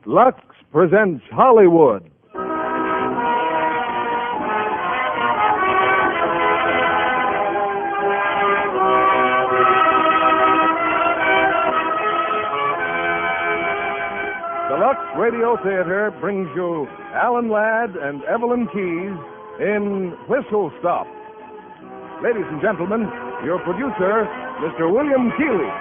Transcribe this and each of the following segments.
Lux presents Hollywood. The Lux Radio Theatre brings you Alan Ladd and Evelyn Keyes in Whistle Stop. Ladies and gentlemen, your producer, Mr. William Keeley.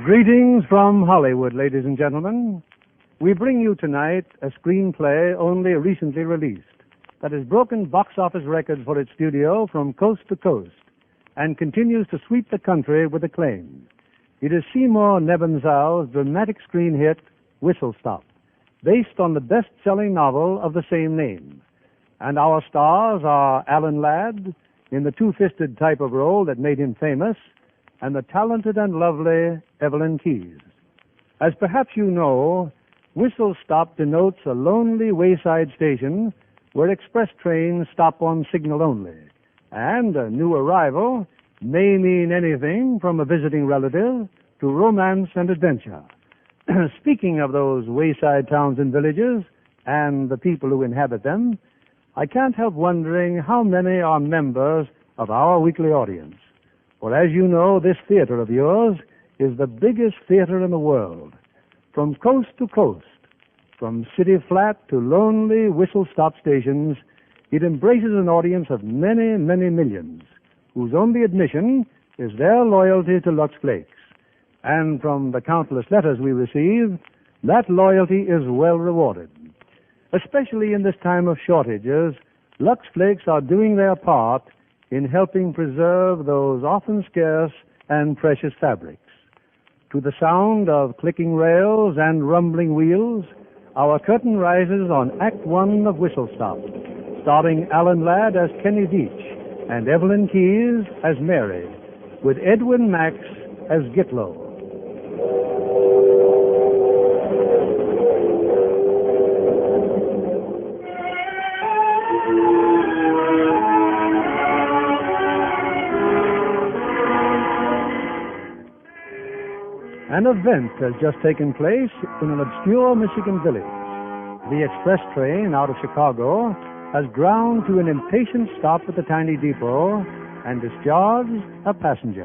Greetings from Hollywood, ladies and gentlemen. We bring you tonight a screenplay only recently released that has broken box office records for its studio from coast to coast and continues to sweep the country with acclaim. It is Seymour Nebenzahl's dramatic screen hit, Whistle Stop, based on the best-selling novel of the same name. And our stars are Alan Ladd, in the two-fisted type of role that made him famous, and the talented and lovely Evelyn Keyes. As perhaps you know, Whistle Stop denotes a lonely wayside station where express trains stop on signal only, and a new arrival may mean anything from a visiting relative to romance and adventure. Speaking of those wayside towns and villages and the people who inhabit them, I can't help wondering how many are members of our weekly audience. For as you know, this theater of yours is the biggest theater in the world. From coast to coast, from city flat to lonely whistle-stop stations, it embraces an audience of many, many millions, whose only admission is their loyalty to Lux Flakes. And from the countless letters we receive, that loyalty is well rewarded. Especially in this time of shortages, Lux Flakes are doing their part in helping preserve those often scarce and precious fabrics. To the sound of clicking rails and rumbling wheels, our curtain rises on Act One of Whistle Stop, starring Alan Ladd as Kenny Veech and Evelyn Keyes as Mary, with Edwin Max as Gitlow. An event has just taken place in an obscure Michigan village. The express train out of Chicago has ground to an impatient stop at the tiny depot and discharged a passenger.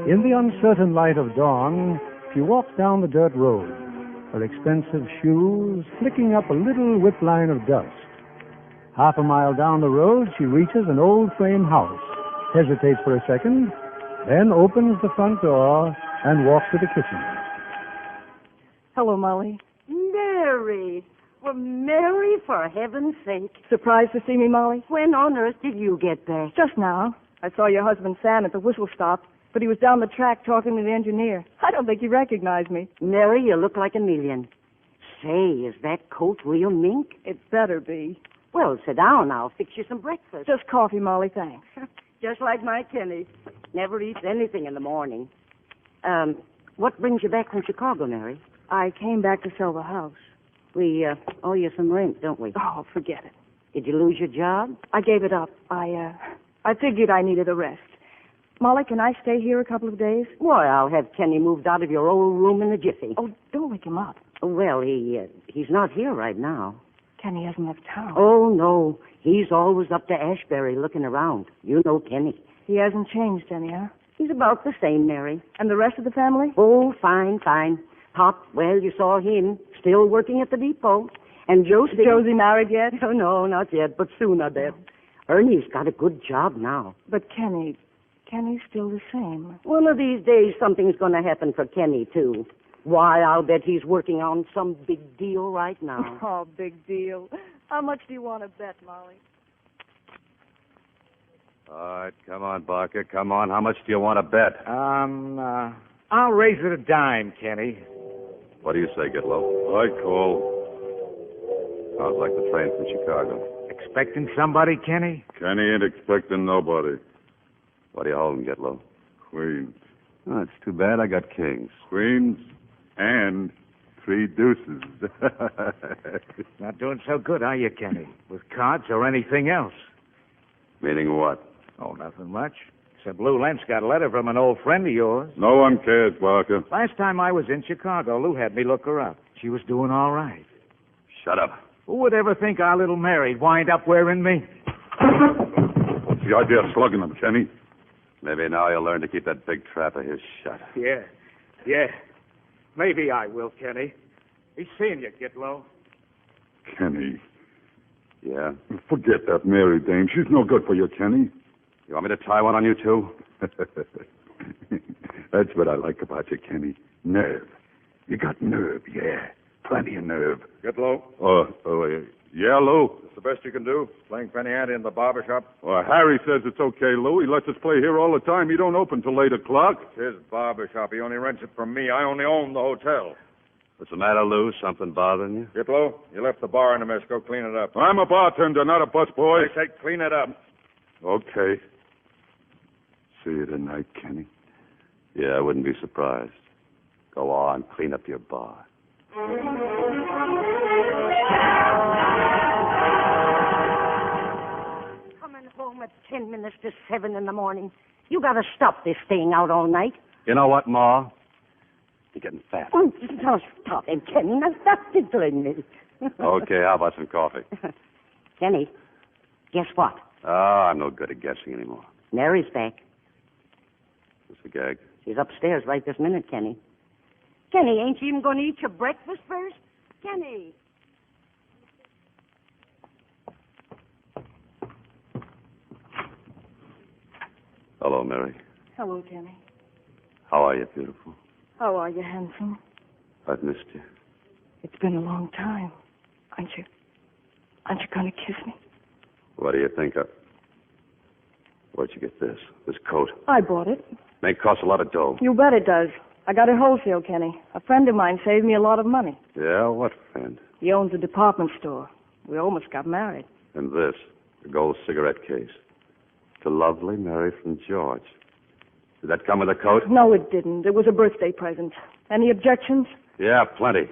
In the uncertain light of dawn, she walks down the dirt road, her expensive shoes flicking up a little whip line of dust. Half a mile down the road, she reaches an old frame house, hesitates for a second, then opens the front door and walks to the kitchen. Hello, Molly. Mary! Well, Mary, for heaven's sake. Surprised to see me, Molly? When on earth did you get back? Just now. I saw your husband, Sam, at the Whistle Stop, but he was down the track talking to the engineer. I don't think he recognized me. Mary, you look like a million. Say, is that coat real mink? It better be. Well, sit down. I'll fix you some breakfast. Just coffee, Molly, thanks. Just like my Kenny. Never eats anything in the morning. What brings you back from Chicago, Mary? I came back to sell the house. We owe you some rent, don't we? Oh, forget it. Did you lose your job? I gave it up. I figured I needed a rest. Molly, can I stay here a couple of days? Why, I'll have Kenny moved out of your old room in a jiffy. Oh, don't wake him up. Well, he's not here right now. Kenny hasn't left town. Oh, no. He's always up to Ashbury looking around. You know Kenny. He hasn't changed any, huh? He's about the same, Mary. And the rest of the family? Oh, fine, fine. Pop, well, you saw him, still working at the depot. And Josie... Josie married yet? Oh, no, not yet, but soon, I bet. Ernie's got a good job now. But Kenny's still the same. One of these days, something's going to happen for Kenny, too. Why, I'll bet he's working on some big deal right now. Oh, big deal. How much do you want to bet, Molly? All right, come on, Barker, come on. How much do you want to bet? I'll raise it a dime, Kenny. What do you say, Gitlow? I call. Sounds like the train from Chicago. Expecting somebody, Kenny? Kenny ain't expecting nobody. What are you holding, Gitlow? Queens. Oh, it's too bad I got kings. Queens and 3 deuces. Not doing so good, are you, Kenny? With cards or anything else? Meaning what? Oh, nothing much. said Lew Lentz got a letter from an old friend of yours. No one cares, Barker. Last time I was in Chicago, Lew had me look her up. She was doing all right. Shut up. Who would ever think our little Mary'd wind up wearing me? What's the idea of slugging him, Kenny? Maybe now you'll learn to keep that big trap of his shut. Yeah. Maybe I will, Kenny. He's seeing you, Gitlow. Kenny. Yeah? Forget that Mary dame. She's no good for you, Kenny. You want me to try one on you, too? That's what I like about you, Kenny. Nerve. You got nerve, yeah. Plenty of nerve. Get low. Yeah, Lou. It's the best you can do. Playing penny ante in the barber shop. Well, Harry says it's okay, Lou. He lets us play here all the time. He don't open till 8 o'clock. His barber shop. He only rents it from me. I only own the hotel. What's the matter, Lou? Something bothering you? Get low. You left the bar in a mess. Go clean it up. I'm a bartender, not a busboy. I say clean it up. Okay. See you tonight, Kenny. Yeah, I wouldn't be surprised. Go on, clean up your bar. Coming home at 10 minutes to 7 in the morning. You got to stop this staying out all night. You know what, Ma? You're getting fat. Oh, now stop it, Kenny. Now stop tickling me. Okay, how about some coffee? Kenny, guess what? Oh, I'm no good at guessing anymore. Mary's back. What's the gag? She's upstairs right this minute, Kenny. Kenny, ain't you even going to eat your breakfast first? Kenny. Hello, Mary. Hello, Kenny. How are you, beautiful? How are you, handsome? I've missed you. It's been a long time. Aren't you going to kiss me? What do you think of? Where'd you get this? This coat? I bought it. May cost a lot of dough. You bet it does. I got it wholesale, Kenny. A friend of mine saved me a lot of money. Yeah, what friend? He owns a department store. We almost got married. And this, the gold cigarette case. To lovely Mary from George. Did that come with the coat? No, it didn't. It was a birthday present. Any objections? Yeah, plenty.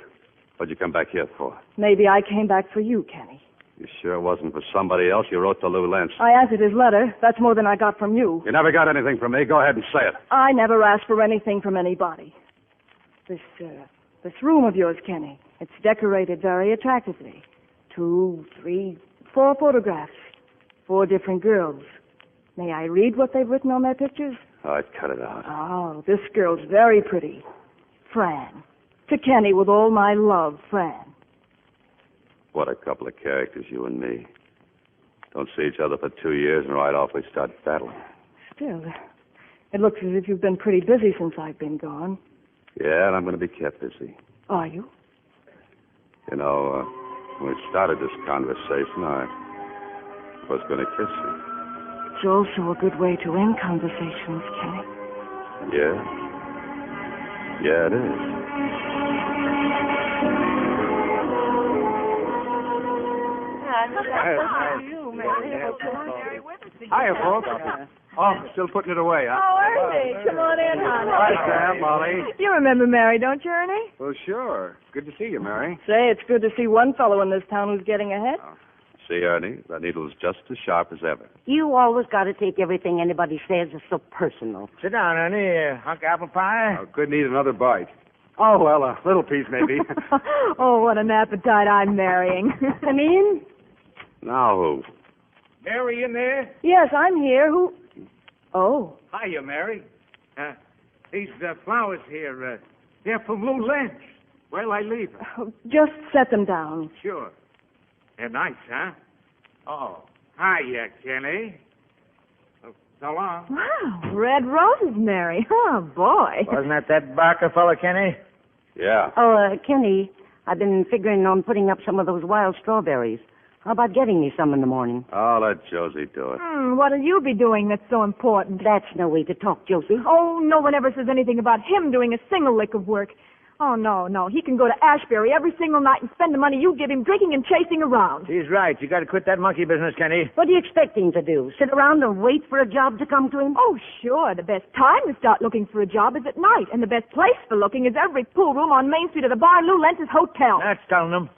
What'd you come back here for? Maybe I came back for you, Kenny. You sure it wasn't for somebody else? You wrote to Lew Lentz. I answered his letter. That's more than I got from you. You never got anything from me. Go ahead and say it. I never asked for anything from anybody. This room of yours, Kenny, it's decorated very attractively. 2, 3, 4 photographs. 4 different girls. May I read what they've written on their pictures? I'd cut it out. Oh, this girl's very pretty. Fran. To Kenny with all my love, Fran. What a couple of characters, you and me. Don't see each other for 2 years, and right off we start battling. Still, it looks as if you've been pretty busy since I've been gone. Yeah, and I'm going to be kept busy. Are you? You know, when we started this conversation, I was going to kiss you. It's also a good way to end conversations, Kenny. Yeah? Yeah, it is. Hiya, folks. Oh, still putting it away, huh? Oh, Ernie, come on in, hon. Hi, Sam, Molly. You remember Mary, don't you, Ernie? Well, sure. Good to see you, Mary. Say, it's good to see one fellow in this town who's getting ahead. See, Ernie, that needle's just as sharp as ever. You always got to take everything anybody says as so personal. Sit down, Ernie. Hunk apple pie? Oh, couldn't eat another bite. Oh, well, a little piece, maybe. Oh, what an appetite I'm marrying. Come in. Now who? Mary in there? Yes, I'm here. Who? Oh. Hiya, Mary. These flowers here, they're from Lew Lentz. Where'll I leave her? Oh, just set them down. Sure. They're nice, huh? Oh. Hiya, Kenny. So long. Wow, red roses, Mary. Oh, boy. Wasn't that Barker fella, Kenny? Yeah. Oh, Kenny, I've been figuring on putting up some of those wild strawberries. How about getting me some in the morning? Oh, let Josie do it. What'll you be doing that's so important? That's no way to talk, Josie. Oh, no one ever says anything about him doing a single lick of work. Oh, no. He can go to Ashbury every single night and spend the money you give him drinking and chasing around. He's right. You got to quit that monkey business, Kenny. What do you expect him to do? Sit around and wait for a job to come to him? Oh, sure. The best time to start looking for a job is at night, and the best place for looking is every pool room on Main Street at the bar Lew Lentz's hotel. That's telling them.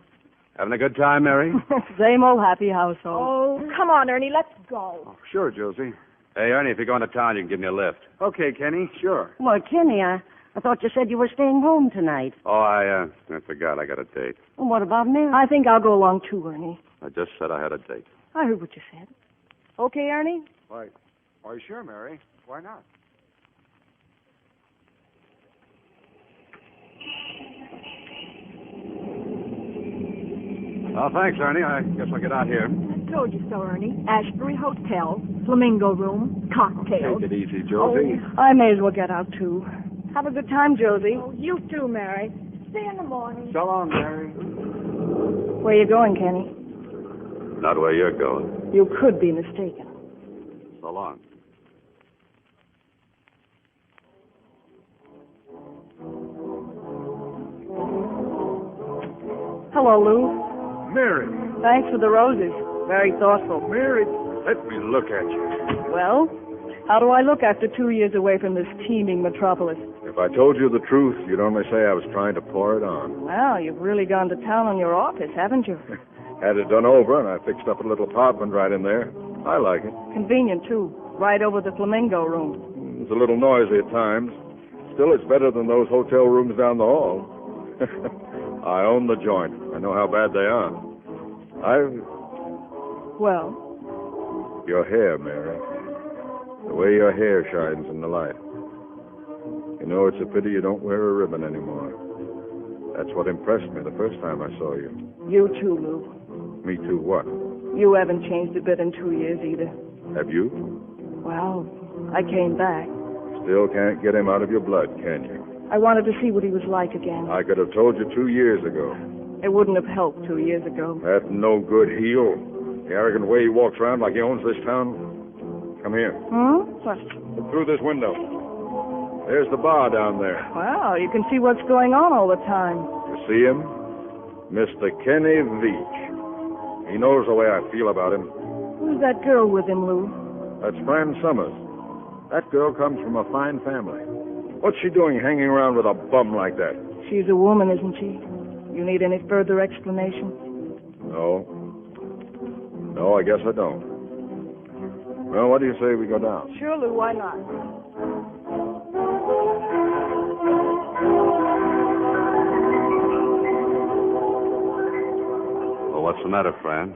Having a good time, Mary? Same old happy household. Oh, come on, Ernie. Let's go. Oh, sure, Josie. Hey, Ernie, if you're going to town, you can give me a lift. Okay, Kenny, sure. Well, Kenny, I thought you said you were staying home tonight. Oh, I forgot. I got a date. Well, what about Mary? I think I'll go along too, Ernie. I just said I had a date. I heard what you said. Okay, Ernie? Why, sure, Mary. Why not? Oh, thanks, Ernie. I guess I'll get out here. I told you so, Ernie. Ashbury Hotel, Flamingo Room, cocktails. Take it easy, Josie. I may as well get out too. Have a good time, Josie. Oh, you too, Mary. See you in the morning. So long, Mary. Where you going, Kenny? Not where you're going. You could be mistaken. So long. Hello, Lou. Mary. Thanks for the roses. Very thoughtful. Mary, let me look at you. Well, how do I look after 2 years away from this teeming metropolis? If I told you the truth, you'd only say I was trying to pour it on. Well, you've really gone to town on your office, haven't you? Had it done over, and I fixed up a little apartment right in there. I like it. Convenient, too. Right over the Flamingo Room. It's a little noisy at times. Still, it's better than those hotel rooms down the hall. I own the joint. I know how bad they are. Well? Your hair, Mary. The way your hair shines in the light. You know, it's a pity you don't wear a ribbon anymore. That's what impressed me the first time I saw you. You too, Lou. Me too, what? You haven't changed a bit in 2 years either. Have you? Well, I came back. Still can't get him out of your blood, can you? I wanted to see what he was like again. I could have told you 2 years ago. It wouldn't have helped 2 years ago. That no good heel. The arrogant way he walks around like he owns this town. Come here. What? Look through this window. There's the bar down there. Wow, you can see what's going on all the time. You see him? Mr. Kenny Veech. He knows the way I feel about him. Who's that girl with him, Lou? That's Fran Summers. That girl comes from a fine family. What's she doing hanging around with a bum like that? She's a woman, isn't she? You need any further explanation? No. No, I guess I don't. Well, what do you say we go down? Sure, Lou, why not? Well, what's the matter, Fran?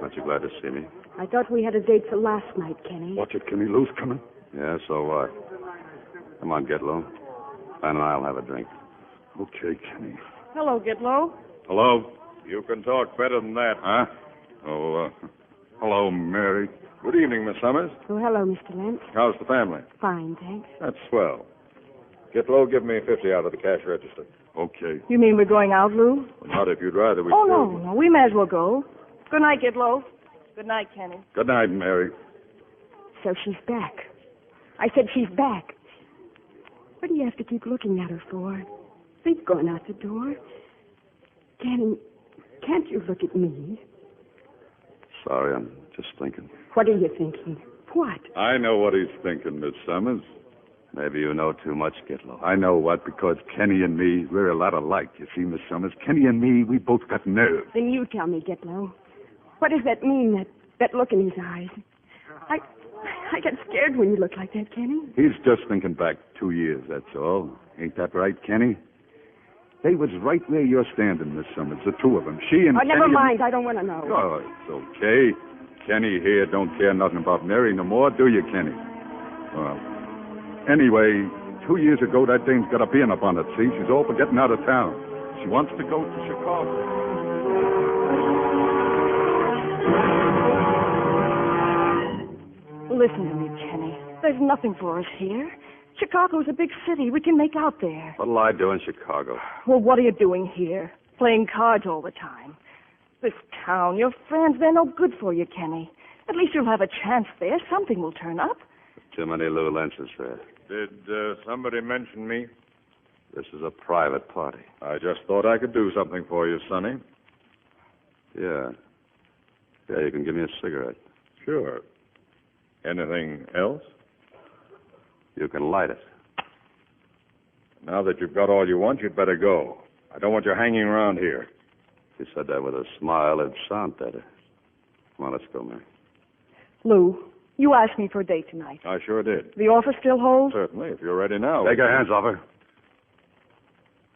Aren't you glad to see me? I thought we had a date for last night, Kenny. Watch it, Kenny. Lou's coming. Yeah, so what? Come on, Getlow. Fran and I'll have a drink. Okay, Kenny. Hello, Gitlow. Hello? You can talk better than that. Huh? Oh, hello, Mary. Good evening, Miss Summers. Oh, hello, Mr. Lentz. How's the family? Fine, thanks. That's swell. Gitlow, give me 50 out of the cash register. Okay. You mean we're going out, Lou? Well, not if you'd rather we... No. We may as well go. Good night, Gitlow. Good night, Kenny. Good night, Mary. So she's back. I said she's back. What do you have to keep looking at her for? They've gone out the door. Kenny, can't you look at me? Sorry, I'm just thinking. What are you thinking? What? I know what he's thinking, Miss Summers. Maybe you know too much, Getlow. I know what, because Kenny and me, we're a lot alike. You see, Miss Summers, Kenny and me, we both got nerve. Then you tell me, Gitlow. What does that mean, that look in his eyes? I get scared when you look like that, Kenny. He's just thinking back 2 years, that's all. Ain't that right, Kenny? They was right where you're standing, Miss Summers, the two of them. She and Kenny... never mind. I don't want to know. Oh, it's okay. Kenny here don't care nothing about Mary no more, do you, Kenny? Well, anyway, 2 years ago, that dame's got a being up on it, see? She's all for getting out of town. She wants to go to Chicago. Listen to me, Kenny. There's nothing for us here. Chicago's a big city. We can make out there. What'll I do in Chicago? Well, what are you doing here? Playing cards all the time. This town, your friends, they're no good for you, Kenny. At least you'll have a chance there. Something will turn up. Too many Lew Lentzes there. Did somebody mention me? This is a private party. I just thought I could do something for you, Sonny. Yeah. Yeah, you can give me a cigarette. Sure. Anything else? You can light it. Now that you've got all you want, you'd better go. I don't want you hanging around here. If you said that with a smile, it'd sound better. Come on, let's go, Mary. Lou, You asked me for a date tonight. I sure did. The offer still holds? Certainly, if you're ready now. Take your hands off her.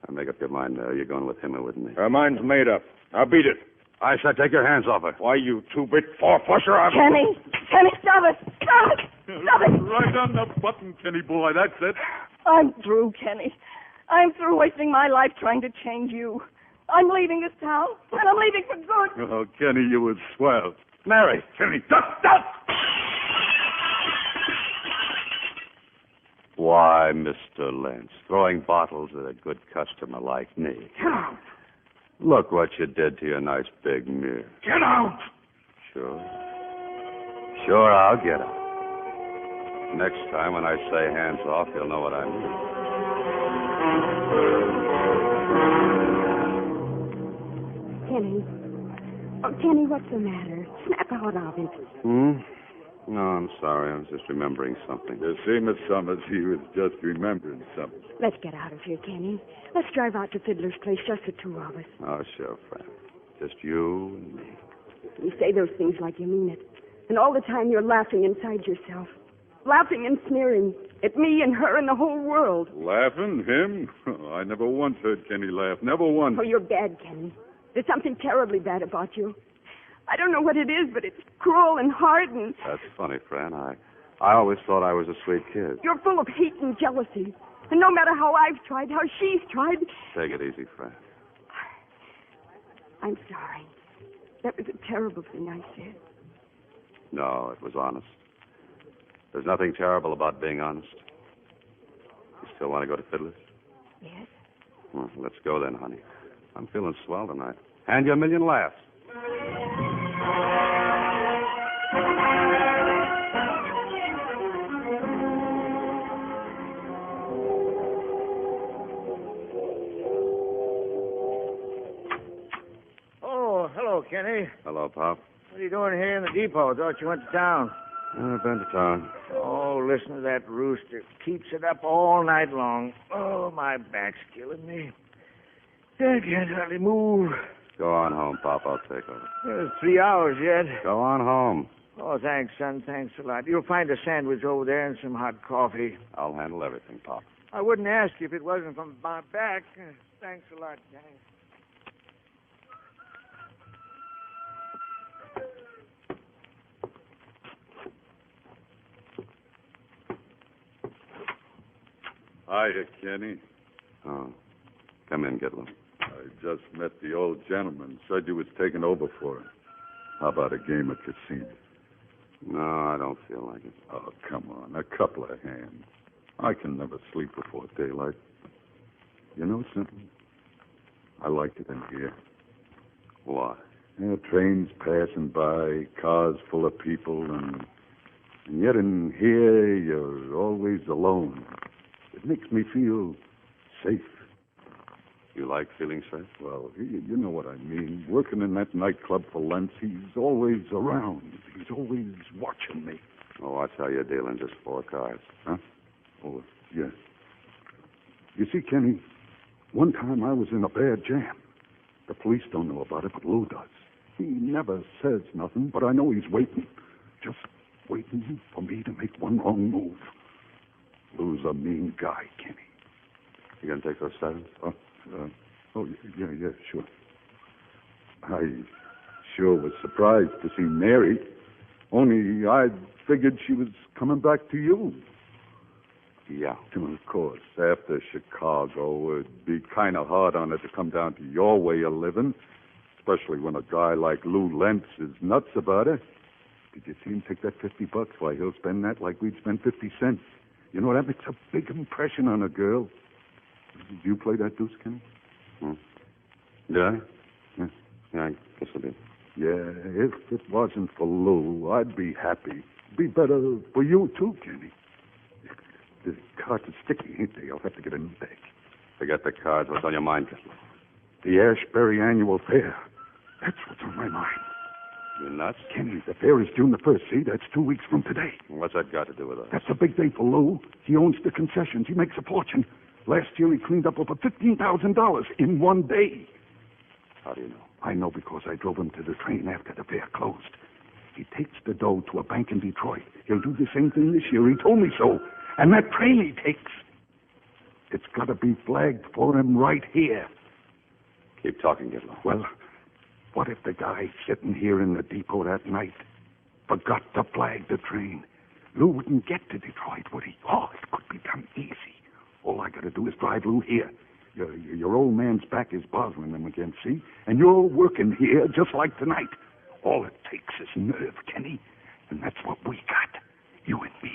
Now, make up your mind. You're going with him or with me? Her mind's made up. Now beat it. I said take your hands off her. Why, you two-bit four-flusher, Kenny! Kenny, stop it! Stop it! Stop it! Right on the button, Kenny boy. That's it. I'm through, Kenny. I'm through wasting my life trying to change you. I'm leaving this town, and I'm leaving for good. Oh, Kenny, you was swell. Mary, Kenny, duck! Why, Mr. Lentz, throwing bottles at a good customer like me. Get out! Look what you did to your nice big mirror. Get out! Sure, I'll get out. Next time when I say hands off, you'll know what I mean. Kenny. Oh, Kenny, what's the matter? Snap out of it. No, I'm sorry. I was just remembering something. You see, Miss Summers, he was just remembering something. Let's get out of here, Kenny. Let's drive out to Fiddler's Place, just the two of us. Oh, sure, Fran. Just you and me. You say those things like you mean it. And all the time you're laughing inside yourself. Laughing and sneering at me and her and the whole world. Laughing? Him? I never once heard Kenny laugh. Never once. Oh, you're bad, Kenny. There's something terribly bad about you. I don't know what it is, but it's cruel and hard and... That's funny, Fran. I always thought I was a sweet kid. You're full of hate and jealousy. And no matter how I've tried, how she's tried... Take it easy, Fran. I'm sorry. That was a terrible thing I said. No, it was honest. There's nothing terrible about being honest. You still want to go to Fiddler's? Yes? Well, let's go then, honey. I'm feeling swell tonight. And you a million laughs. Oh, hello, Kenny. Hello, Pop. What are you doing here in the depot? Thought you went to town. I've been to town. Oh, listen to that rooster. Keeps it up all night long. Oh, my back's killing me. I can't hardly move. Go on home, Pop. I'll take over. There's 3 hours yet. Go on home. Oh, thanks, son. Thanks a lot. You'll find a sandwich over there and some hot coffee. I'll handle everything, Pop. I wouldn't ask you if it wasn't from my back. Thanks a lot, Kenny. Hiya, Kenny. Oh, come in, Gitlin. I just met the old gentleman. Said you was taking over for him. How about a game of casino? No, I don't feel like it. Oh, come on. A couple of hands. I can never sleep before daylight. You know something? I like it in here. Why? Yeah, trains passing by, cars full of people, and yet in here you're always alone. It makes me feel safe. You like feeling safe? Well, you know what I mean. Working in that nightclub for Lentz, he's always around. He's always watching me. Oh, watch how you're dealing. Just 4 cards. Huh? Oh, yes. You see, Kenny, one time I was in a bad jam. The police don't know about it, but Lew does. He never says nothing, but I know he's waiting. Just waiting for me to make one wrong move. Lew's a mean guy, Kenny. You gonna take those 7s? Yeah, sure. I sure was surprised to see Mary. Only I figured she was coming back to you. Yeah. Of course, after Chicago, it'd be kind of hard on her to come down to your way of living, especially when a guy like Lew Lentz is nuts about her. Did you see him take that $50? Why, he'll spend that like we'd spend 50 cents. You know, that makes a big impression on a girl. Did you play that deuce, Kenny? Did I? Yeah. Yeah, I guess I did. Yeah, if it wasn't for Lew, I'd be happy. Be better for you, too, Kenny. The cards are sticky, ain't they? I'll have to get a new deck. Forget the cards. What's on your mind, Gitlin? The Ashbury Annual Fair. That's what's on my mind. You nuts? Kenny, the fair is June the 1st. See, that's 2 weeks from today. What's that got to do with us? That's a big day for Lew. He owns the concessions. He makes a fortune. Last year, he cleaned up over $15,000 in one day. How do you know? I know because I drove him to the train after the fair closed. He takes the dough to a bank in Detroit. He'll do the same thing this year. He told me so. And that train he takes, it's got to be flagged for him right here. Keep talking, Gitlow. Well, what if the guy sitting here in the depot that night forgot to flag the train? Lew wouldn't get to Detroit, would he? Oh, it could be done easy. All I got to do is drive Lew here. Your old man's back is bothering him again, see? And you're working here just like tonight. All it takes is nerve, Kenny. And that's what we got. You and me.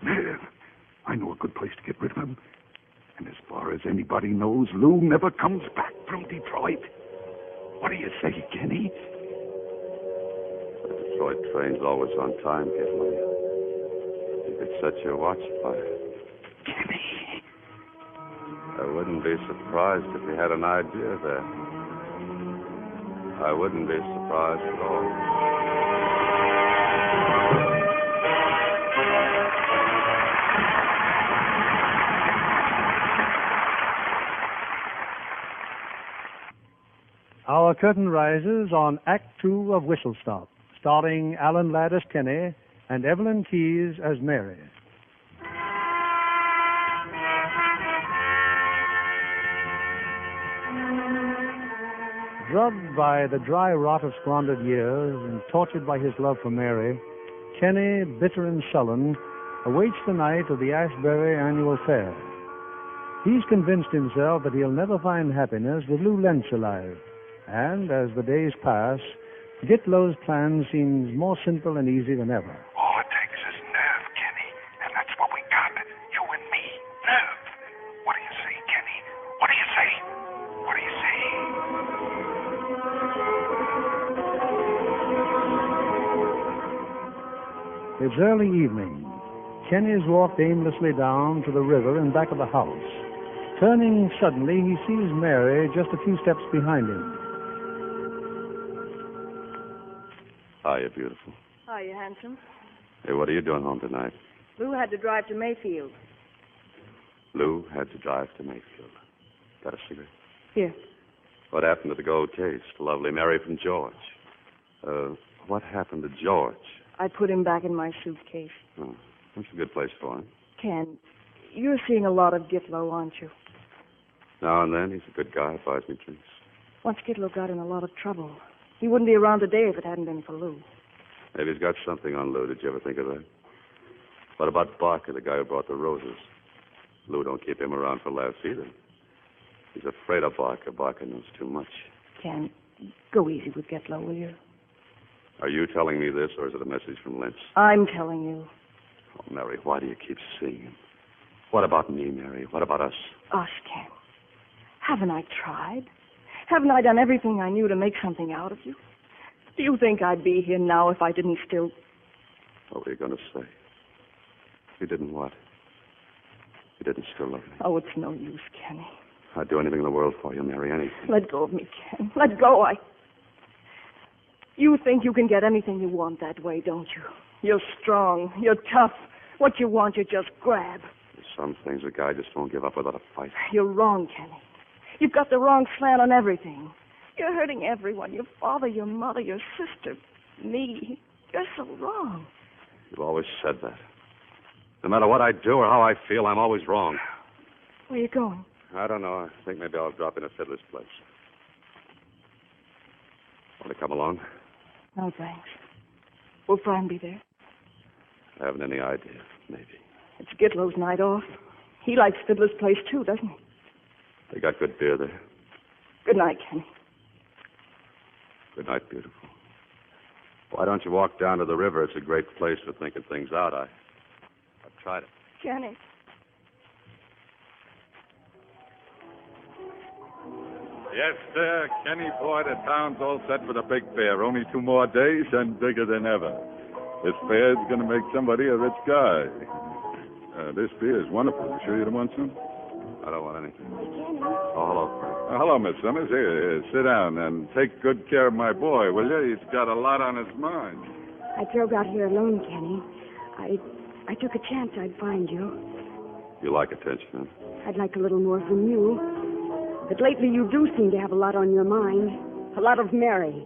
Nerve. I know a good place to get rid of him. And as far as anybody knows, Lew never comes back from Detroit. What do you say, Kenny? The Detroit train's always on time, Gitlow. You could set your watch by it. Kenny. I wouldn't be surprised if you had an idea there. I wouldn't be surprised at all. Our curtain rises on Act 2 of Whistle Stop, starring Alan Ladd as Kenny and Evelyn Keyes as Mary. Drugged by the dry rot of squandered years and tortured by his love for Mary, Kenny, bitter and sullen, awaits the night of the Ashbury Annual Fair. He's convinced himself that he'll never find happiness with Lew Lentz alive. And as the days pass, Gitlow's plan seems more simple and easy than ever. All it takes is nerve, Kenny. And that's what we got. You and me. Nerve. What do you say, Kenny? What do you say? What do you say? It's early evening. Kenny's walked aimlessly down to the river in back of the house. Turning suddenly, he sees Mary just a few steps behind him. Hiya, beautiful. Hiya, handsome. Hey, what are you doing home tonight? Lew had to drive to Mayfield. Lew had to drive to Mayfield. Got a cigarette? Here. What happened to the gold case? The lovely Mary from George. What happened to George? I put him back in my suitcase. Oh, that's a good place for him. Ken, you're seeing a lot of Gitlow, aren't you? Now and then, he's a good guy, buys me drinks. Once Gitlow got in a lot of trouble. He wouldn't be around today if it hadn't been for Lew. Maybe he's got something on Lew. Did you ever think of that? What about Barker, the guy who brought the roses? Lew don't keep him around for laughs either. He's afraid of Barker. Barker knows too much. Ken, go easy with Gitlow, will you? Are you telling me this, or is it a message from Lentz? I'm telling you. Oh, Mary, why do you keep seeing him? What about me, Mary? What about us? Us, Ken. Haven't I tried? Haven't I done everything I knew to make something out of you? Do you think I'd be here now if I didn't still... What were you going to say? You didn't what? You didn't still love me? Oh, it's no use, Kenny. I'd do anything in the world for you, Mary, anything. Let go of me, Ken. Let go. You think you can get anything you want that way, don't you? You're strong. You're tough. What you want, you just grab. There's some things a guy just won't give up without a fight. You're wrong, Kenny. You've got the wrong slant on everything. You're hurting everyone. Your father, your mother, your sister, me. You're so wrong. You've always said that. No matter what I do or how I feel, I'm always wrong. Where are you going? I don't know. I think maybe I'll drop in at Fiddler's place. Want to come along? No, thanks. Will Fran be there? I haven't any idea. Maybe. It's Gitlow's night off. He likes Fiddler's place, too, doesn't he? They got good beer there. Good night, Kenny. Good night, beautiful. Why don't you walk down to the river? It's a great place for thinking things out. I've tried it. Kenny. Yes, sir. Kenny boy, the town's all set for the big fair. Only 2 more days and bigger than ever. This fair's going to make somebody a rich guy. This beer is wonderful. You sure you don't want some? I don't want anything. Oh, hello. Hello, Miss Summers. Here, sit down and take good care of my boy, will you? He's got a lot on his mind. I drove out here alone, Kenny. I took a chance I'd find you. You like attention, huh? I'd like a little more from you. But lately you do seem to have a lot on your mind. A lot of Mary.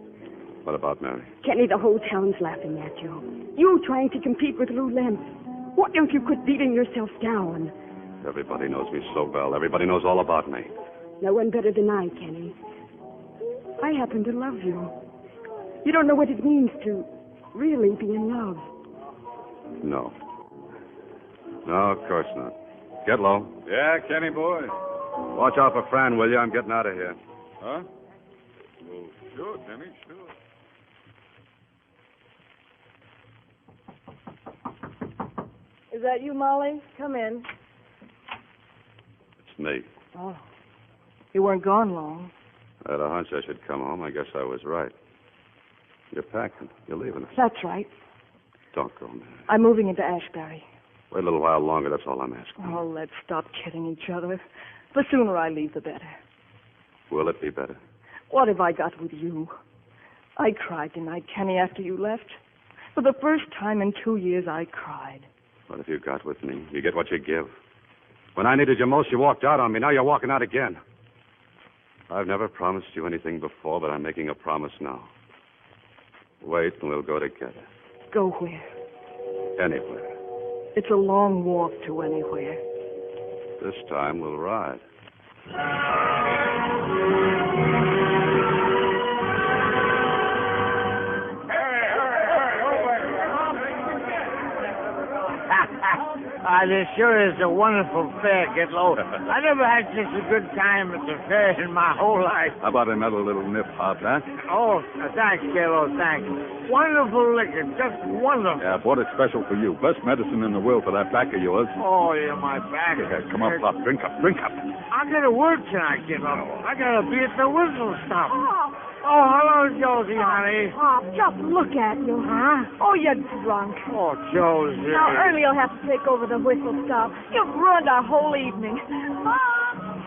What about Mary? Kenny, the whole town's laughing at you. You trying to compete with Lew Lentz. Why don't you quit beating yourself down? Everybody knows me so well. Everybody knows all about me. No one better than I, Kenny. I happen to love you. You don't know what it means to really be in love. No. No, of course not. Get low. Yeah, Kenny boy. Watch out for Fran, will you? I'm getting out of here. Huh? Well, sure, Kenny, sure. Is that you, Molly? Come in. It's me. Oh. You weren't gone long. I had a hunch I should come home. I guess I was right. You're packing. You're leaving us. That's right. Don't go, man. I'm moving into Ashbury. Wait a little while longer. That's all I'm asking. Oh, let's stop kidding each other. The sooner I leave, the better. Will it be better? What have I got with you? I cried tonight, Kenny, after you left. For the first time in 2 years, I cried. What have you got with me? You get what you give. When I needed you most, you walked out on me. Now you're walking out again. I've never promised you anything before, but I'm making a promise now. Wait, and we'll go together. Go where? Anywhere. It's a long walk to anywhere. This time we'll ride. This sure is a wonderful fair, Get Low. I never had such a good time at the fair in my whole life. How about another little nip hop, huh? Oh, thanks, Get Low, thanks. Wonderful liquor, just wonderful. Yeah, I bought it special for you. Best medicine in the world for that back of yours. Oh, you're my back. Yeah, come on, Pop. Drink up, drink up. I gotta work tonight, Get Low. I gotta be at the whistle stop. Oh, hello, Josie, honey. Pop, just look at you. Huh? Oh, you're drunk. Oh, Josie. Now, Ernie will have to take over the whistle stop. You've ruined our whole evening.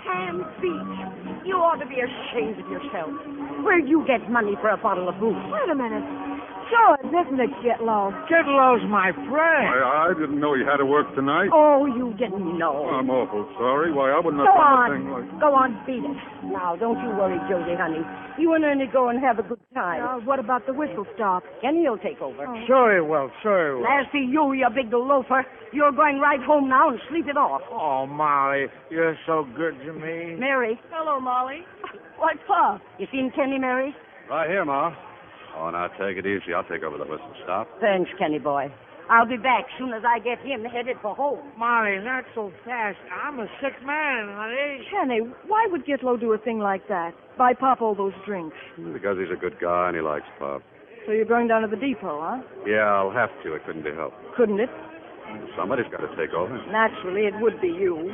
Sam Beach, you ought to be ashamed of yourself. Where'd you get money for a bottle of booze? Wait a minute. Sure, isn't it, Get Low? Get Low's my friend. I didn't know you had to work tonight. Oh, you didn't know. I'm awful sorry. Why, I wouldn't have Go done on. a thing like... Go on, beat it. Now, don't you worry, Josie, honey. You and Ernie go and have a good time. What about the whistle stop? Kenny'll take over. Sure he will, sure he will. As for you big loafer, you're going right home now and sleep it off. Oh, Molly, you're so good to me. Mary. Hello, Molly. Why, Pop? You seen Kenny, Mary? Right here, Ma. Oh, now take it easy. I'll take over the whistle stop. Thanks, Kenny boy. I'll be back soon as I get him headed for home. Molly, not so fast. I'm a sick man, honey. Kenny, why would Get Low do a thing like that? Buy Pop all those drinks? Because he's a good guy and he likes Pop. So you're going down to the depot, huh? Yeah, I'll have to. It couldn't be helped. Couldn't it? Somebody's got to take over. Naturally, it would be you.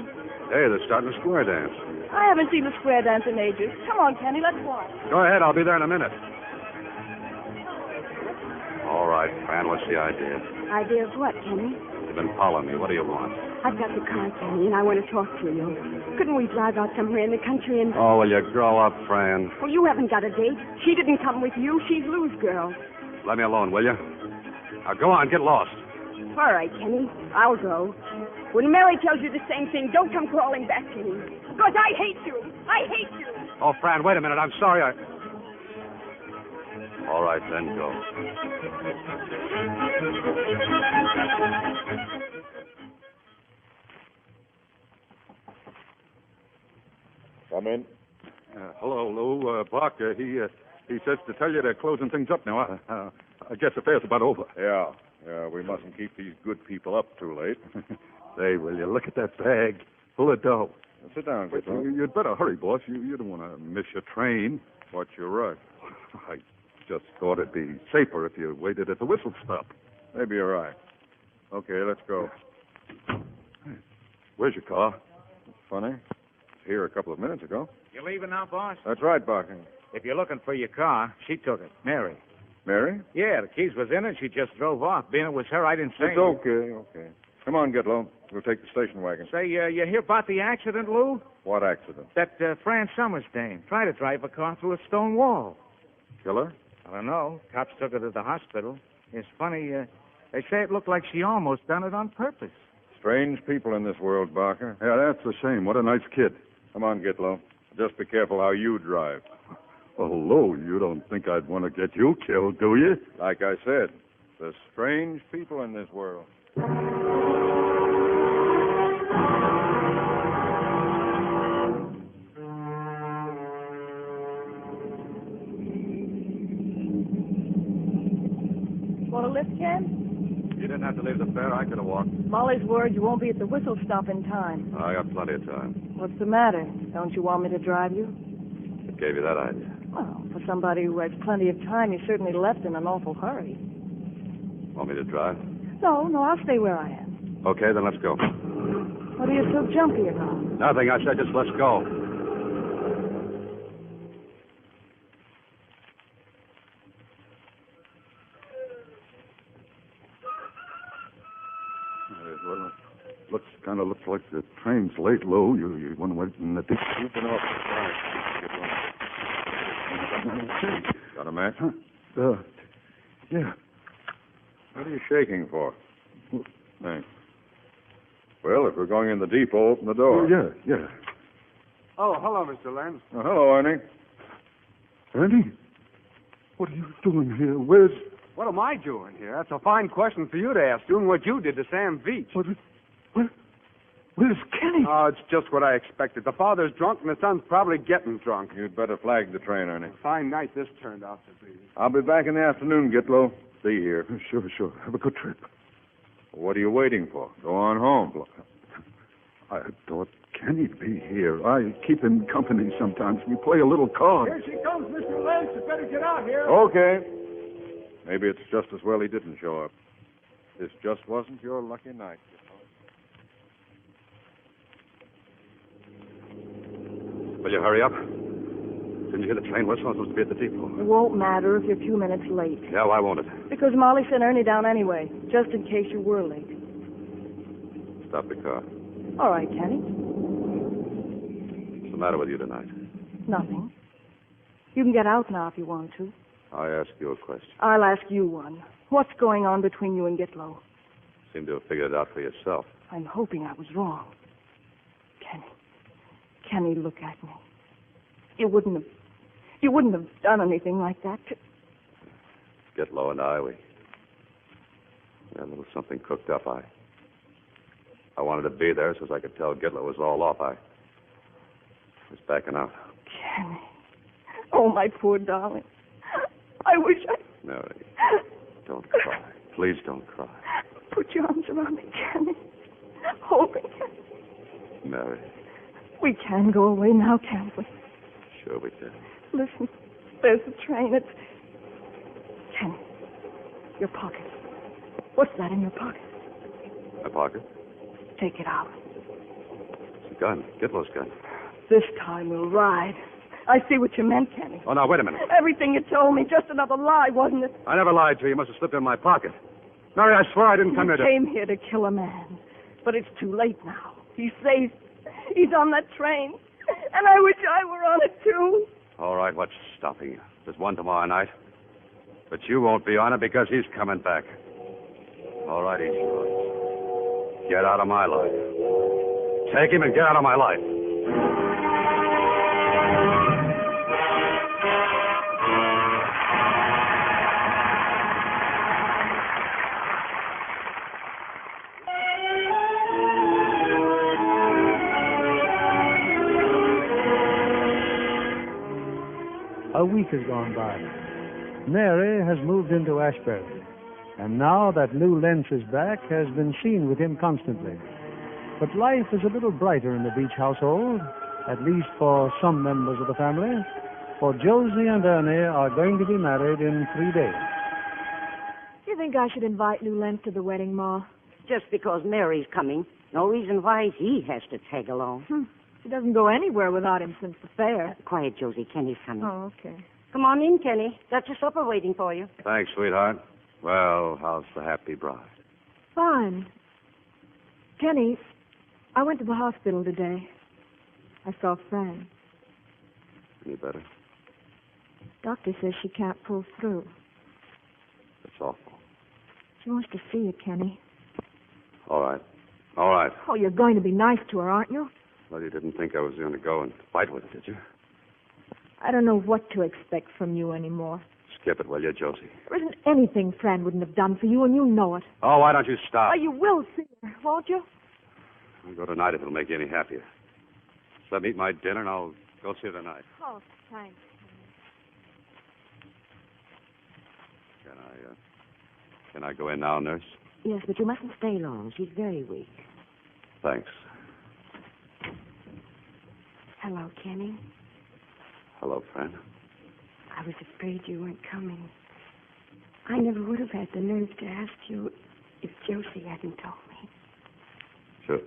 Hey, they're starting a square dance. I haven't seen the square dance in ages. Come on, Kenny, let's watch. Go ahead. I'll be there in a minute. All right, Fran, what's the idea? Idea of what, Kenny? You've been following me. What do you want? I've got the car, Kenny, and I want to talk to you. Couldn't we drive out somewhere in the country and... Oh, will you grow up, Fran? Well, you haven't got a date. She didn't come with you. She's Lou's girl. Let me alone, will you? Now, go on, get lost. All right, Kenny. I'll go. When Mary tells you the same thing, don't come crawling back to me. Because I hate you. I hate you. Oh, Fran, wait a minute. I'm sorry. All right, then go. Come in. Hello, Lou. Buck, he says to tell you they're closing things up now. I guess the fair's about over. Yeah, we mustn't keep these good people up too late. Say, will you look at that bag full of dough? Sit down, But Gizmo. you'd better hurry, boss. You don't want to miss your train. What's your rush? I just thought it'd be safer if you waited at the whistle stop. Maybe you're right. Okay, let's go. Where's your car? Funny. It's here a couple of minutes ago. You leaving now, boss? That's right, Barking. If you're looking for your car, she took it. Mary. Mary? Yeah, the keys was in it. She just drove off. Being it was her, I didn't say It's okay. Come on, get low. We'll take the station wagon. Say, you hear about the accident, Lou? What accident? That Fran Summers dame tried to drive a car through a stone wall. Killer? I don't know. Cops took her to the hospital. It's funny, they say it looked like she almost done it on purpose. Strange people in this world, Barker. Yeah, that's a shame. What a nice kid. Come on, get low. Just be careful how you drive. Oh, Lou, you don't think I'd want to get you killed, do you? Like I said, there's strange people in this world. Want a lift, Ken? You didn't have to leave the fair. I could have walked. Molly's word you won't be at the whistle stop in time. I got plenty of time. What's the matter? Don't you want me to drive you? What gave you that idea? Well, for somebody who has plenty of time, you certainly left in an awful hurry. Want me to drive? No, I'll stay where I am. Okay, then let's go. What are you so jumpy about? Nothing. I said just let's go. Well, it looks like the train's late, Lou. You want to wait in the deep. Open off the side. Got a match? Yeah. What are you shaking for? Thanks. Well, if we're going in the depot, open the door. Yeah. Oh, hello, Mr. Lentz. Oh, hello, Ernie. Ernie? What are you doing here? Where's... What am I doing here? That's a fine question for you to ask, doing what you did to Sam Veech. Where's Kenny? Oh, it's just what I expected. The father's drunk and the son's probably getting drunk. You'd better flag the train, Ernie. Fine night this turned out to be. I'll be back in the afternoon, Gitlow. See you here. Sure. Have a good trip. What are you waiting for? Go on home. I thought Kenny'd be here. I keep him company sometimes. We play a little card. Here she comes, Mr. Lentz. You better get out here. Okay. Maybe it's just as well he didn't show up. This just wasn't your lucky night, Will you hurry up? Didn't you hear the train whistle? I was supposed to be at the depot. It won't matter if you're 2 minutes late. Yeah, why won't it? Because Molly sent Ernie down anyway, just in case you were late. Stop the car. All right, Kenny. What's the matter with you tonight? Nothing. You can get out now if you want to. I ask you a question. I'll ask you one. What's going on between you and Gitlow? Seem to have figured it out for yourself. I'm hoping I was wrong. Kenny, look at me. You wouldn't have done anything like that. Gitlow and I, we had a little something cooked up. I wanted to be there so I could tell Gitlow was all off. I was backing out. Kenny. Oh, my poor darling. I wish I... Mary, don't cry. Please don't cry. Put your arms around me, Kenny. Hold me, Kenny. Mary. We can go away now, can't we? Sure we can. Listen, there's the train. It's... Kenny, your pocket. What's that in your pocket? My pocket? Take it out. It's a gun. Gitlow's gun. This time we'll ride. I see what you meant, Kenny. Oh, now, wait a minute. Everything you told me, just another lie, wasn't it? I never lied to you. You must have slipped in my pocket. Mary, I swear I didn't come here to... You came here to kill a man. But it's too late now. He's safe. He's on that train. And I wish I were on it, too. All right, what's stopping you? There's one tomorrow night. But you won't be on it because he's coming back. All right, easy, boys. Get out of my life. Take him and get out of my life. A week has gone by. Mary has moved into Ashbury, and now that Lew Lentz is back, has been seen with him constantly. But life is a little brighter in the Veech household, at least for some members of the family, for Josie and Ernie are going to be married in 3 days. Do you think I should invite Lew Lentz to the wedding, Ma? Just because Mary's coming, no reason why he has to tag along. She doesn't go anywhere without him since the fair. Quiet, Josie. Kenny's coming. Oh, okay. Come on in, Kenny. Got your supper waiting for you. Thanks, sweetheart. Well, how's the happy bride? Fine. Kenny, I went to the hospital today. I saw Fran. Any better? Doctor says she can't pull through. That's awful. She wants to see you, Kenny. All right. All right. Oh, you're going to be nice to her, aren't you? Well, you didn't think I was going to go and fight with her, did you? I don't know what to expect from you anymore. Skip it, will you, Josie? There isn't anything Fran wouldn't have done for you, and you know it. Oh, why don't you stop? Oh, you will see her, won't you? I'll go tonight if it'll make you any happier. Just let me eat my dinner, and I'll go see her tonight. Oh, thanks. Can I go in now, nurse? Yes, but you mustn't stay long. She's very weak. Thanks. Hello, Kenny. Hello, Fran. I was afraid you weren't coming. I never would have had the nerve to ask you if Josie hadn't told me.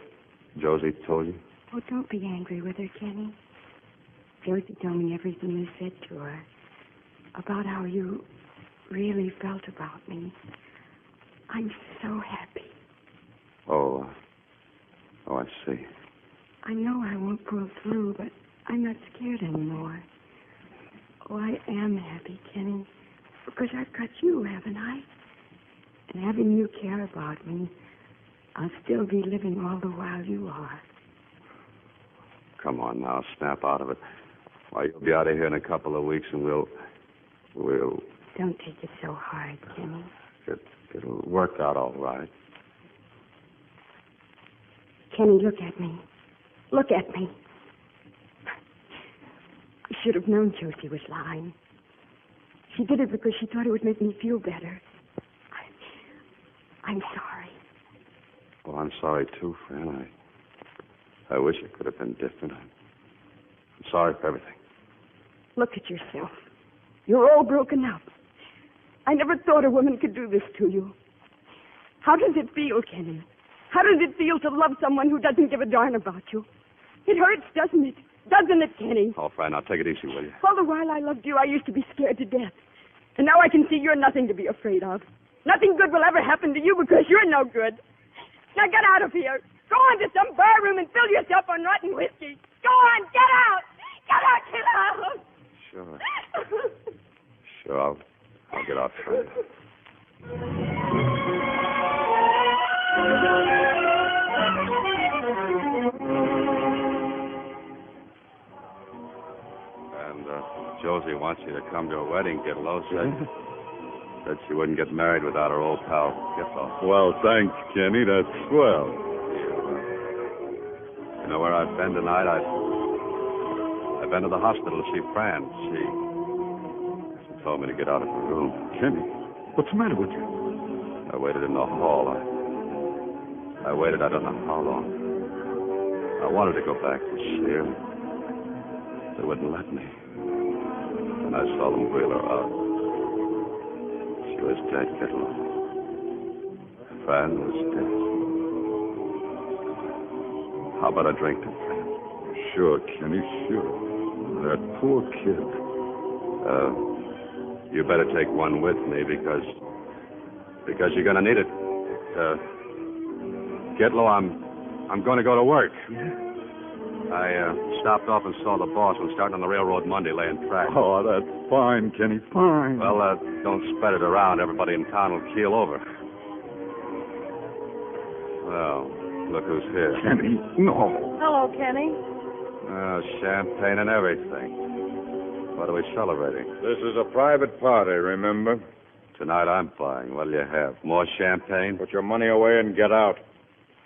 Josie told you? Oh, don't be angry with her, Kenny. Josie told me everything you said to her about how you really felt about me. I'm so happy. Oh, I see. I know I won't pull through, but I'm not scared anymore. Oh, I am happy, Kenny, because I've got you, haven't I? And having you care about me, I'll still be living all the while you are. Come on now, snap out of it. Why, you'll be out of here in a couple of weeks, and we'll... Don't take it so hard, Kenny. It'll work out all right. Kenny, look at me. Look at me. I should have known Josie was lying. She did it because she thought it would make me feel better. I'm sorry. Well, I'm sorry, too, Fran. I wish it could have been different. I'm sorry for everything. Look at yourself. You're all broken up. I never thought a woman could do this to you. How does it feel, Kenny? How does it feel to love someone who doesn't give a darn about you? It hurts, doesn't it? Doesn't it, Kenny? Oh, Fran, now take it easy, will you? All the while I loved you, I used to be scared to death. And now I can see you're nothing to be afraid of. Nothing good will ever happen to you because you're no good. Now get out of here. Go on to some bar room and fill yourself on rotten whiskey. Go on, get out! Get out, get out! Sure, I'll get out, Fran. And Josie wants you to come to her wedding, Gitlow. Said she wouldn't get married without her old pal, Gitlow. Well, thanks, Kenny. That's swell. You know where I've been tonight? I've been to the hospital to see Fran. She told me to get out of her room. Kenny, what's the matter with you? I waited in the hall. I waited I don't know how long. I wanted to go back to see her. They wouldn't let me. And I saw them wheel her out. She was dead, Gitlow. Fran was dead. How about a drink to Fran? Sure, Kenny, sure. That poor kid. You better take one with me because you're going to need it. Gitlow, I'm going to go to work. I stopped off and saw the boss when starting on the railroad Monday laying tracks. Oh, that's fine, Kenny, fine. Well, don't spread it around. Everybody in town will keel over. Well, look who's here. Kenny, no. Hello, Kenny. Champagne and everything. What are we celebrating? This is a private party, remember? Tonight I'm buying. What'll you have? More champagne? Put your money away and get out.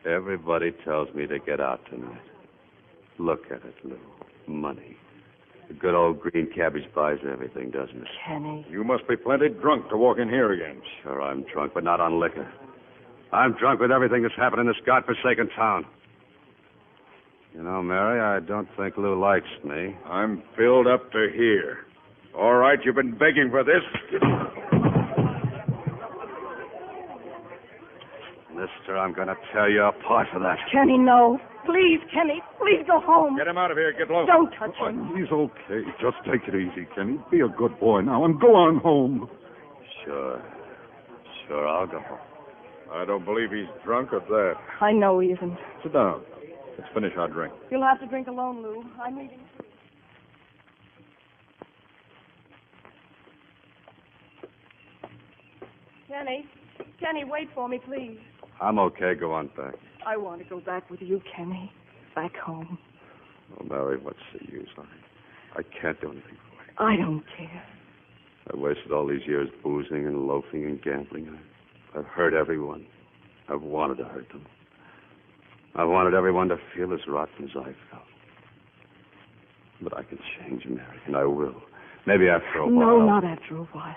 Everybody tells me to get out tonight. Look at it, Lew. Money. The good old green cabbage buys everything, doesn't it? Kenny. You must be plenty drunk to walk in here again. Sure, I'm drunk, but not on liquor. I'm drunk with everything that's happened in this godforsaken town. You know, Mary, I don't think Lew likes me. I'm filled up to here. All right, you've been begging for this. Mister, I'm going to tear you apart for that. Kenny, no. Please, Kenny, please go home. Get him out of here, Gitlow. Don't touch him. He's okay. Just take it easy, Kenny. Be a good boy now and go on home. Sure, I'll go home. I don't believe he's drunk at that. I know he isn't. Sit down. Let's finish our drink. You'll have to drink alone, Lew. I'm leaving too. Kenny, wait for me, please. I'm okay. Go on back. I want to go back with you, Kenny. Back home. Oh, Mary, what's the use? I can't do anything for you. I don't care. I wasted all these years boozing and loafing and gambling. I've hurt everyone. I've wanted to hurt them. I wanted everyone to feel as rotten as I felt. But I can change, Mary, and I will. Maybe after a while. No, not after a while.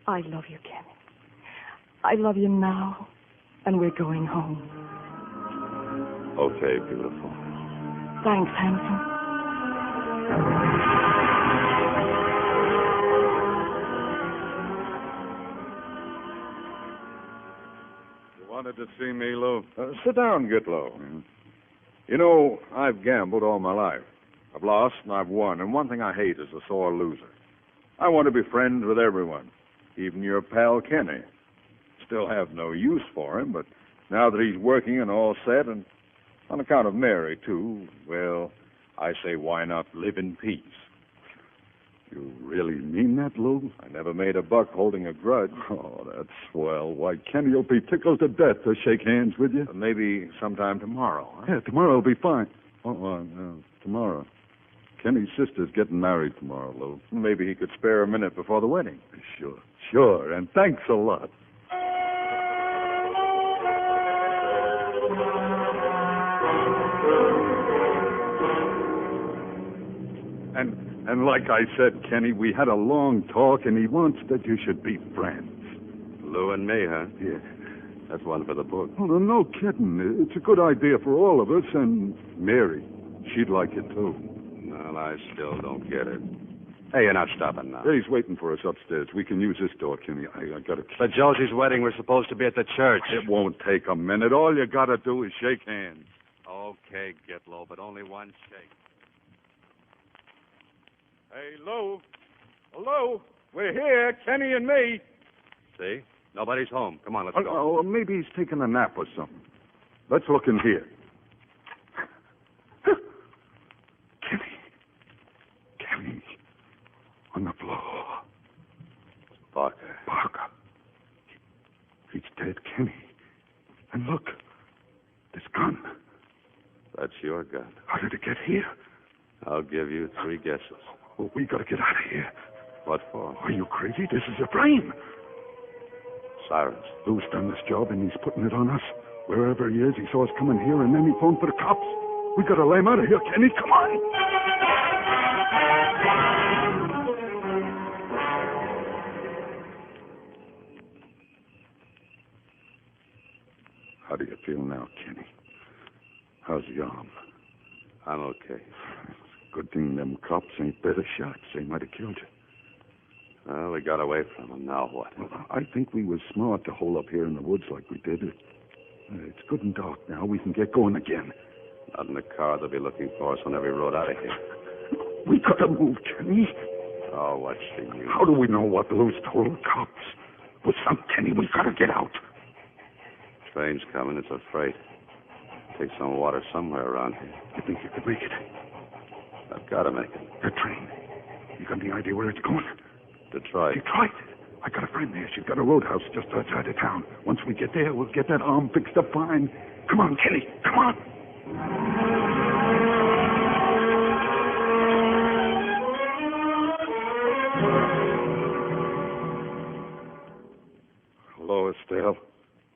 I love you, Kenny. I love you now, and we're going home. Okay, beautiful. Thanks, handsome. You wanted to see me, Lew? Sit down, Gitlow. You know, I've gambled all my life. I've lost and I've won, and one thing I hate is a sore loser. I want to be friends with everyone, even your pal Kenny. Still have no use for him, but now that he's working and all set, and on account of Mary, too, well, I say why not live in peace? You really mean that, Lew? I never made a buck holding a grudge. Oh, that's swell. Why, Kenny will be tickled to death to shake hands with you. Maybe sometime tomorrow, huh? Yeah, tomorrow will be fine. Tomorrow. Kenny's sister's getting married tomorrow, Lew. Maybe he could spare a minute before the wedding. Sure, and thanks a lot. And like I said, Kenny, we had a long talk, and he wants that you should be friends. Lew and me, huh? Yeah. That's one for the book. Oh, no kidding. It's a good idea for all of us, and Mary, she'd like it, too. Well, I still don't get it. Hey, you're not stopping now. He's waiting for us upstairs. We can use this door, Kenny. I got to... For Josie's wedding, we're supposed to be at the church. It won't take a minute. All you got to do is shake hands. Okay, Gitlow, but only one shake. Hey, Lew. Hello. We're here, Kenny and me. See? Nobody's home. Come on, let's go. Oh, maybe he's taking a nap or something. Let's look in here. Kenny. On the floor. Barker. He's dead, Kenny. And look. This gun. That's your gun. How did it get here? I'll give you 3 guesses. Well, we got to get out of here. What for? Are you crazy? This is a frame. Sirens. Lew's done this job, and he's putting it on us. Wherever he is, he saw us coming here, and then he phoned for the cops. We got to lay him out of here, Kenny. Come on. How do you feel now, Kenny? How's the arm? I'm okay. Good thing them cops ain't better shots. They might have killed you. Well, we got away from them. Now what? Well, I think we was smart to hole up here in the woods like we did. It's good and dark now. We can get going again. Not in the car. They'll be looking for us on every road out of here. We got to move, Kenny. Oh, what's the use? How do we know what Lew's told the cops? With some Kenny, we got to get out. Train's coming. It's a freight. Take some water somewhere around here. You think you could make it? I've got to make it. The train. You got any idea where it's going? Detroit. Detroit? I got a friend there. She's got a roadhouse just outside of town. Once we get there, we'll get that arm fixed up fine. Come on, Kenny. Come on. Hello, Estelle.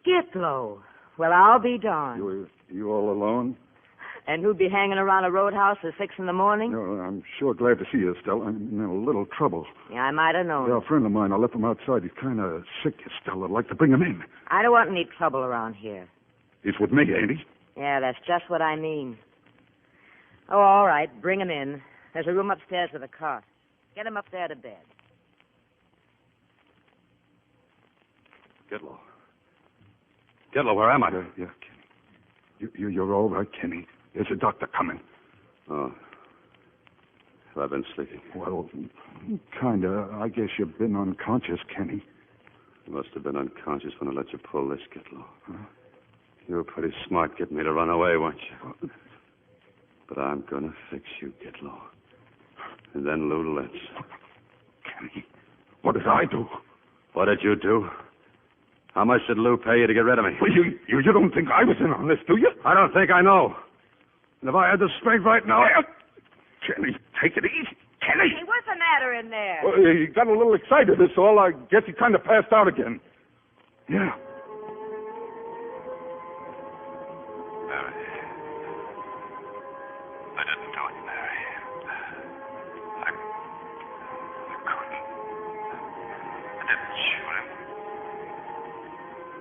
Gitlow. Well, I'll be darned. You all alone? And who'd be hanging around a roadhouse at 6 in the morning? No, I'm sure glad to see you, Estelle. I'm in a little trouble. Yeah, I might have known. Yeah, a friend of mine, I left him outside. He's kind of sick, Estelle. I'd like to bring him in. I don't want any trouble around here. He's with me, ain't he? Yeah, that's just what I mean. Oh, all right. Bring him in. There's a room upstairs with a cot. Get him up there to bed. Gitlow, where am I? Yeah, Kenny. You're all right, Kenny. There's a doctor coming. Oh. Have I been sleeping? Well, kind of. I guess you've been unconscious, Kenny. You must have been unconscious when I let you pull this, Gitlow. Huh? You were pretty smart getting me to run away, weren't you? But I'm going to fix you, Gitlow. And then Lew Lentz. Kenny, what did I do? What did you do? How much did Lew pay you to get rid of me? Well, you don't think I was in on this, do you? I don't think I know. And if I had the strength right now... Kenny, take it easy. Kenny! Hey, what's the matter in there? Well, he got a little excited, that's all. I guess he kind of passed out again. Yeah. Mary. I didn't do it, Mary. I couldn't. I didn't shoot him.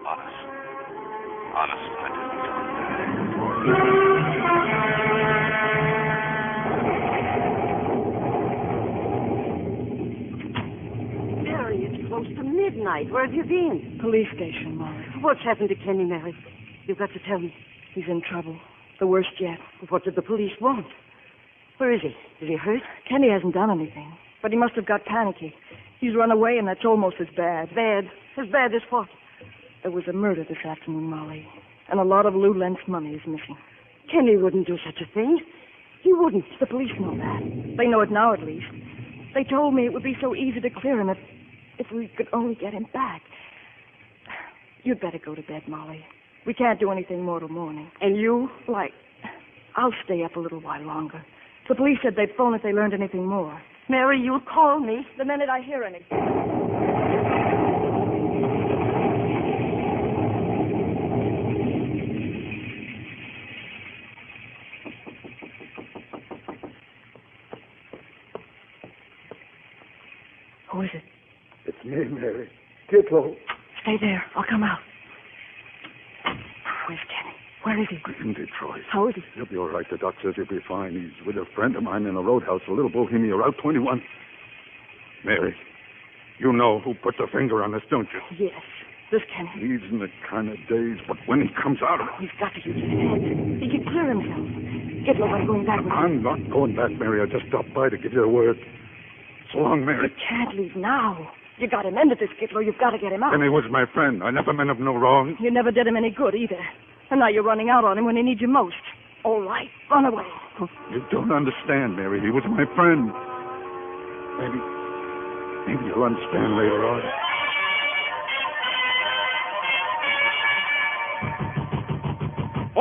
Honest, I didn't do it, Mary. Close to midnight. Where have you been? Police station, Molly. What's happened to Kenny, Mary? You've got to tell me. He's in trouble. The worst yet. What did the police want? Where is he? Is he hurt? Kenny hasn't done anything, but he must have got panicky. He's run away, and that's almost as bad. Bad? As bad as what? There was a murder this afternoon, Molly, and a lot of Lew Lentz money is missing. Kenny wouldn't do such a thing. He wouldn't. The police know that. They know it now, at least. They told me it would be so easy to clear him if we could only get him back. You'd better go to bed, Molly. We can't do anything more till morning. And you? Why, I'll stay up a little while longer. The police said they'd phone if they learned anything more. Mary, you'll call me the minute I hear anything. Who is it? It's me, Mary. Get low. Stay there. I'll come out. Where's Kenny? Where is he? In Detroit. How is he? He'll be all right. The doc says he'll be fine. He's with a friend of mine in a roadhouse, a little Bohemia, Route 21. Mary, you know who put the finger on us, don't you? Yes. This Kenny. He's in the kind of daze, but when he comes out of it... He's got to use his head. He can clear himself. Get low, I'm going back with you. I'm not going back, Mary. I just stopped by to give you a word. So long, Mary. You can't leave now. You got him into this, Gitlow. You've got to get him out. Kenny was my friend. I never meant him no wrong. You never did him any good, either. And now you're running out on him when he needs you most. All right, run away. You don't understand, Mary. He was my friend. Maybe you'll understand later on.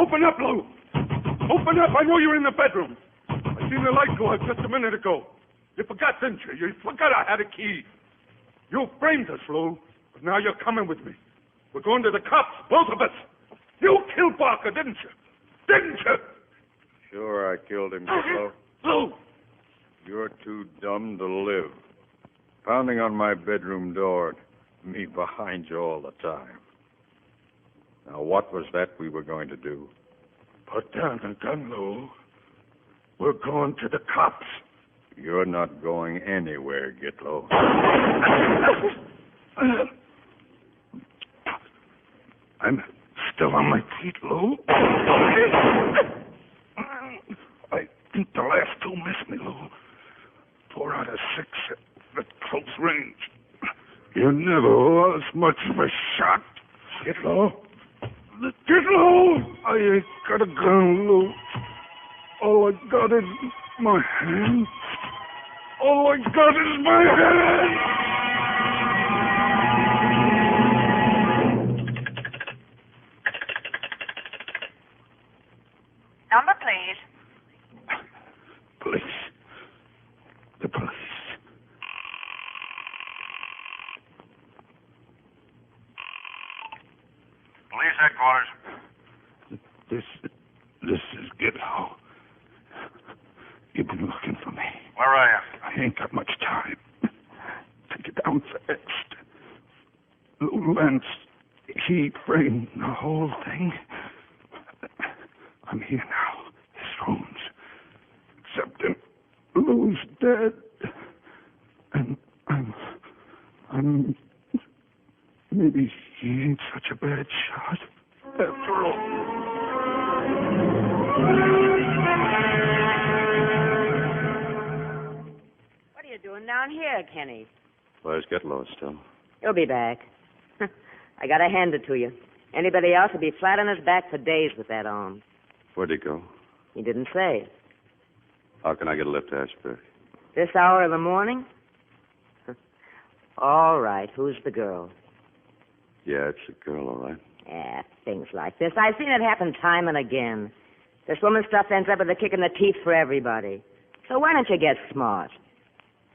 Open up, Lew. Open up. I know you're in the bedroom. I seen the light go out just a minute ago. You forgot, didn't you? You forgot I had a key. You framed us, Lew, but now you're coming with me. We're going to the cops, both of us. You killed Barker, didn't you? Didn't you? Sure, I killed him, Gitlow. Lew! You're too dumb to live. Pounding on my bedroom door, me behind you all the time. Now, what was that we were going to do? Put down the gun, Lew. We're going to the cops. You're not going anywhere, Gitlow. I'm still on my feet, Lew. I think the last two missed me, Lew. 4 out of 6 at close range. You never was much of a shot. Gitlow. Gitlow! I ain't got a gun, Lew. All I got is my hand. All I got is my hand! Number, please. Police. The police. Police headquarters. This is Gitlow. You've been looking for me. Where are you? I ain't got much time. Take it down fast. Lew Lentz, he framed the whole thing. I'm here now. His rooms. Except him. Lew's dead. And I'm... Maybe he ain't such a bad shot. After all... What are you doing down here, Kenny? Where's Gitlow still? He'll be back. I gotta hand it to you. Anybody else would be flat on his back for days with that on. Where'd he go? He didn't say. How can I get a lift to Ashburn? This hour of the morning? All right, who's the girl? Yeah, it's a girl, all right. Things like this. I've seen it happen time and again. This woman stuff ends up with a kick in the teeth for everybody. So why don't you get smart?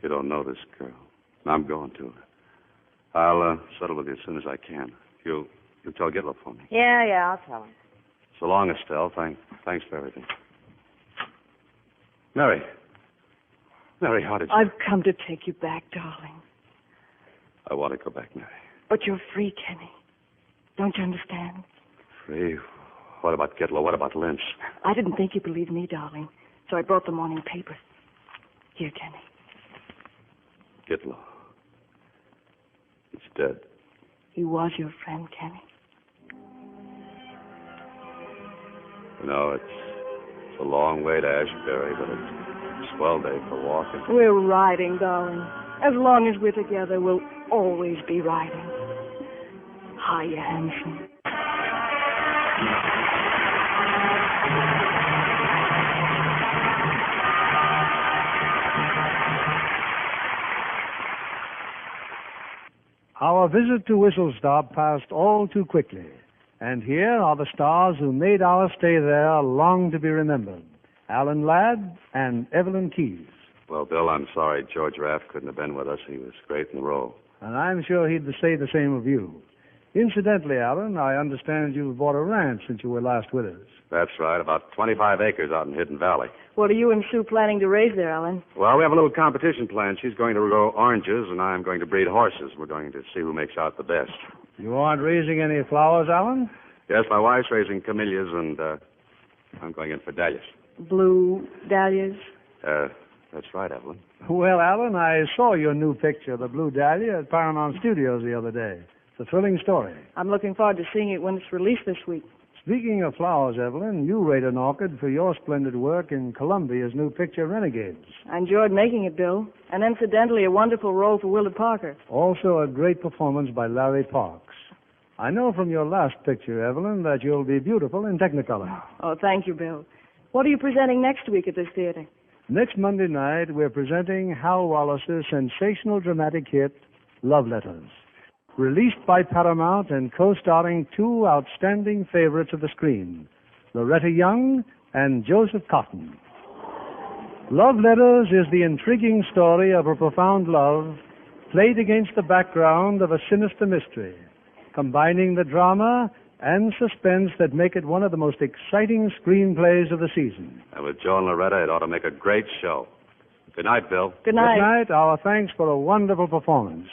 You don't know this girl. I'm going to. I'll settle with you as soon as I can. You'll tell Gitlow for me. Yeah, I'll tell him. So long, Estelle. Thanks for everything. Mary, how did you... I've come to take you back, darling. I want to go back, Mary. But you're free, Kenny. Don't you understand? Free? What about Gitlow? What about Lentz? I didn't think you believed me, darling, so I brought the morning paper. Here, Kenny. Gitlow. He's dead. He was your friend, Kenny. You know, it's a long way to Ashbury, but it's a swell day for walking. We're riding, darling. As long as we're together, we'll always be riding. Hiya, handsome. Our visit to Whistle Stop passed all too quickly. And here are the stars who made our stay there long to be remembered. Alan Ladd and Evelyn Keyes. Well, Bill, I'm sorry George Raff couldn't have been with us. He was great in the role. And I'm sure he'd say the same of you. Incidentally, Alan, I understand you've bought a ranch since you were last with us. That's right, about 25 acres out in Hidden Valley. What are you and Sue planning to raise there, Alan? Well, we have a little competition planned. She's going to grow oranges, and I'm going to breed horses. We're going to see who makes out the best. You aren't raising any flowers, Alan? Yes, my wife's raising camellias, and I'm going in for dahlias. Blue dahlias? That's right, Evelyn. Well, Alan, I saw your new picture, The Blue Dahlia, at Paramount Studios the other day. It's a thrilling story. I'm looking forward to seeing it when it's released this week. Speaking of flowers, Evelyn, you rate an orchid for your splendid work in Columbia's new picture, Renegades. I enjoyed making it, Bill. And incidentally, a wonderful role for Willard Parker. Also a great performance by Larry Parks. I know from your last picture, Evelyn, that you'll be beautiful in Technicolor. Oh, thank you, Bill. What are you presenting next week at this theater? Next Monday night, we're presenting Hal Wallace's sensational dramatic hit, Love Letters. Released by Paramount and co-starring two outstanding favorites of the screen, Loretta Young and Joseph Cotton. Love Letters is the intriguing story of a profound love played against the background of a sinister mystery, combining the drama and suspense that make it one of the most exciting screenplays of the season. And with Joe and Loretta, it ought to make a great show. Good night, Bill. Good night. Good night. Our thanks for a wonderful performance.